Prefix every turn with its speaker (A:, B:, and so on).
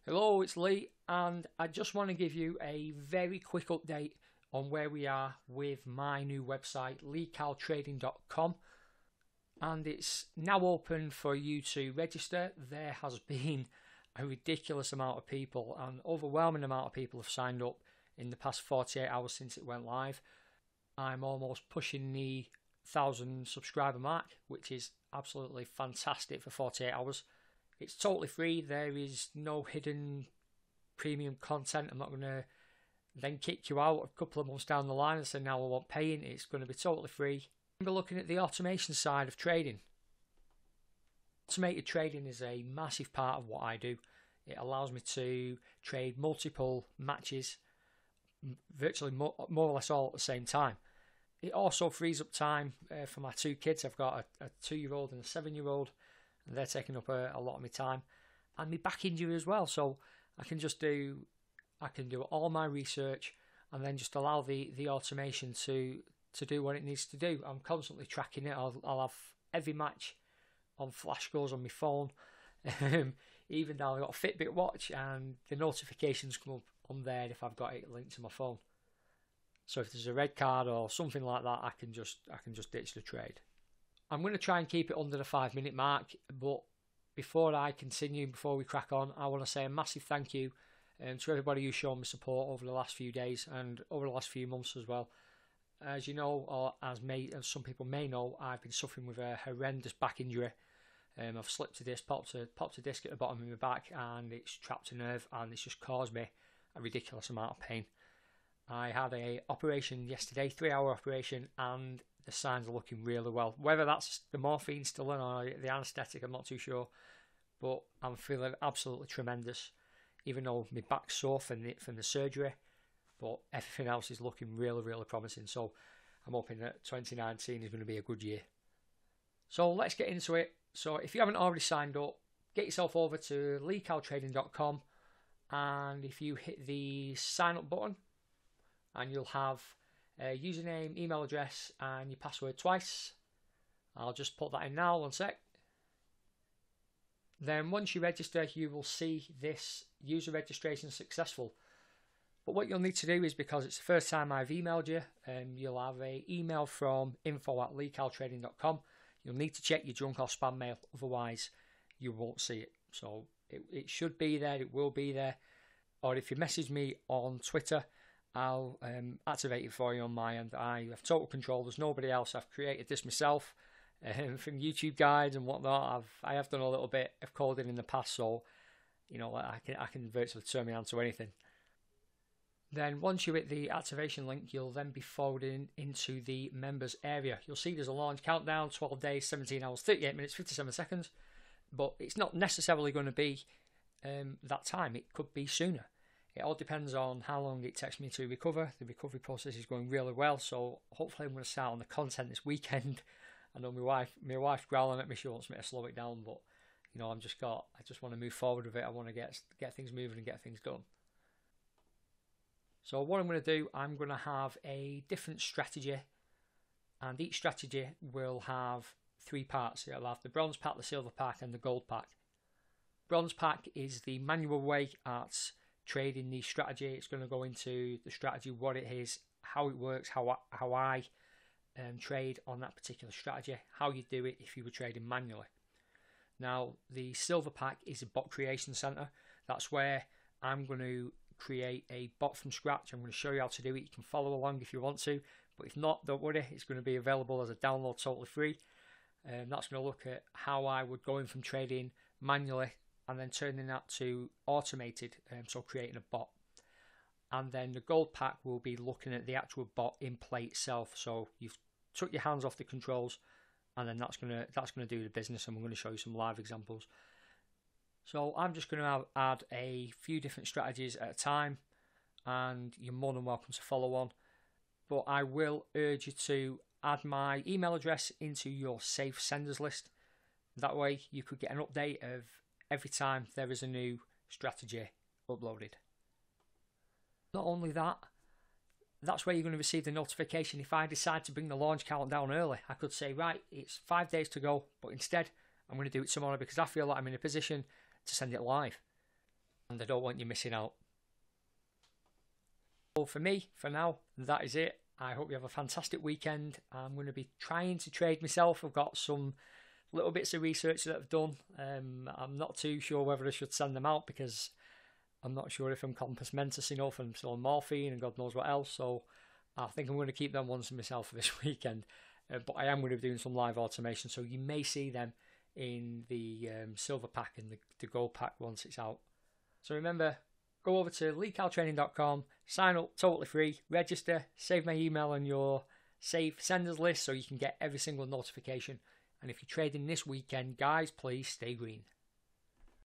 A: Hello, it's Lee, and I just want to give you a very quick update on where we are with my new website, leecaltrading.com, and it's now open for you to register. There has been a ridiculous amount of people, an overwhelming amount of people have signed up in the past 48 hours since it went live. I'm almost pushing the 1,000 subscriber mark, which is absolutely fantastic for 48 hours. It's totally free. There is no hidden premium content. I'm not going to then kick you out a couple of months down the line and say now I want paying. It's going to be totally free. We're looking at the automation side of trading. Automated trading is a massive part of what I do. It allows me to trade multiple matches, virtually more or less all at the same time. It also frees up time for my two kids. I've got a 2-year-old and a 7-year-old. And they're taking up a lot of my time, and my back injury as well. So I can do all my research and then just allow the automation to do what it needs to do. I'm constantly tracking it. I'll have every match on flash goals on my phone. Even now I've got a Fitbit watch, and the notifications come up on there if I've got it linked to my phone. So if there's a red card or something like that, I can just ditch the trade. I'm going to try and keep it under the 5-minute mark, but before I continue, before we crack on, I want to say a massive thank you to everybody who's shown me support over the last few days and over the last few months as well. As you know, or as some people may know, I've been suffering with a horrendous back injury. I've slipped a disc, popped a disc at the bottom of my back, and it's trapped a nerve, and it's just caused me a ridiculous amount of pain. I had an operation yesterday, 3-hour operation, and the signs are looking really well. Whether that's the morphine still in or the anaesthetic, I'm not too sure. But I'm feeling absolutely tremendous, even though my back's sore from the surgery. But everything else is looking really, really promising. So I'm hoping that 2019 is going to be a good year. So let's get into it. So if you haven't already signed up, get yourself over to leecaltrading.com, and if you hit the sign up button, and you'll have a username, email address, and your password twice. I'll just put that in now, 1 sec. Then once you register, you will see this user registration successful. But what you'll need to do is, because it's the first time I've emailed you, you'll have an email from info@leecaltrading.com. You'll need to check your junk or spam mail, otherwise you won't see it. So it should be there, it will be there. Or if you message me on Twitter, I'll activate it for you on my end. I have total control. There's nobody else. I've created this myself from YouTube guides and whatnot. I have done a little bit of coding in the past, so you know I can virtually turn my hand to anything. Then once you hit the activation link, you'll then be forwarded into the members area. You'll see there's a launch countdown: 12 days, 17 hours, 38 minutes, 57 seconds. But it's not necessarily going to be that time. It could be sooner. It all depends on how long it takes me to recover. The recovery process is going really well, so hopefully I'm going to start on the content this weekend. I know my wife's growling at me. She wants me to slow it down, but you know I just want to move forward with it. I want to get things moving and get things done. So what I'm going to do, I'm going to have a different strategy, and each strategy will have 3 parts. It'll have the bronze pack, the silver pack, and the gold pack. Bronze pack is the manual way at trading the strategy. It's going to go into the strategy, what it is, how it works, how I trade on that particular strategy, how you do it if you were trading manually. Now, the silver pack is a bot creation center. That's where I'm going to create a bot from scratch. I'm going to show you how to do it. You can follow along if you want to, but if not, don't worry. It's going to be available as a download totally free. That's going to look at how I would go in from trading manually and then turning that to automated, so creating a bot. And then the gold pack will be looking at the actual bot in play itself. So you've took your hands off the controls, and then that's gonna do the business. And we're going to show you some live examples. So I'm just going to add a few different strategies at a time, and you're more than welcome to follow on. But I will urge you to add my email address into your safe senders list. That way you could get an update of every time there is a new strategy uploaded. Not only that, that's where you're going to receive the notification if I decide to bring the launch countdown early. I could say, right, it's 5 days to go, but instead I'm going to do it tomorrow because I feel like I'm in a position to send it live. and I don't want you missing out. So for me, for now, that is it. I hope you have a fantastic weekend. I'm going to be trying to trade myself. I've got some little bits of research that I've done. I'm not too sure whether I should send them out because I'm not sure if I'm compos mentis enough and still on morphine and God knows what else. So I think I'm going to keep them ones to myself for this weekend. But I am going to be doing some live automation, so you may see them in the silver pack and the gold pack once it's out. So remember, go over to leecaltraining.com, sign up totally free, register, save my email on your save senders list so you can get every single notification. And if you're trading this weekend, guys, please stay green.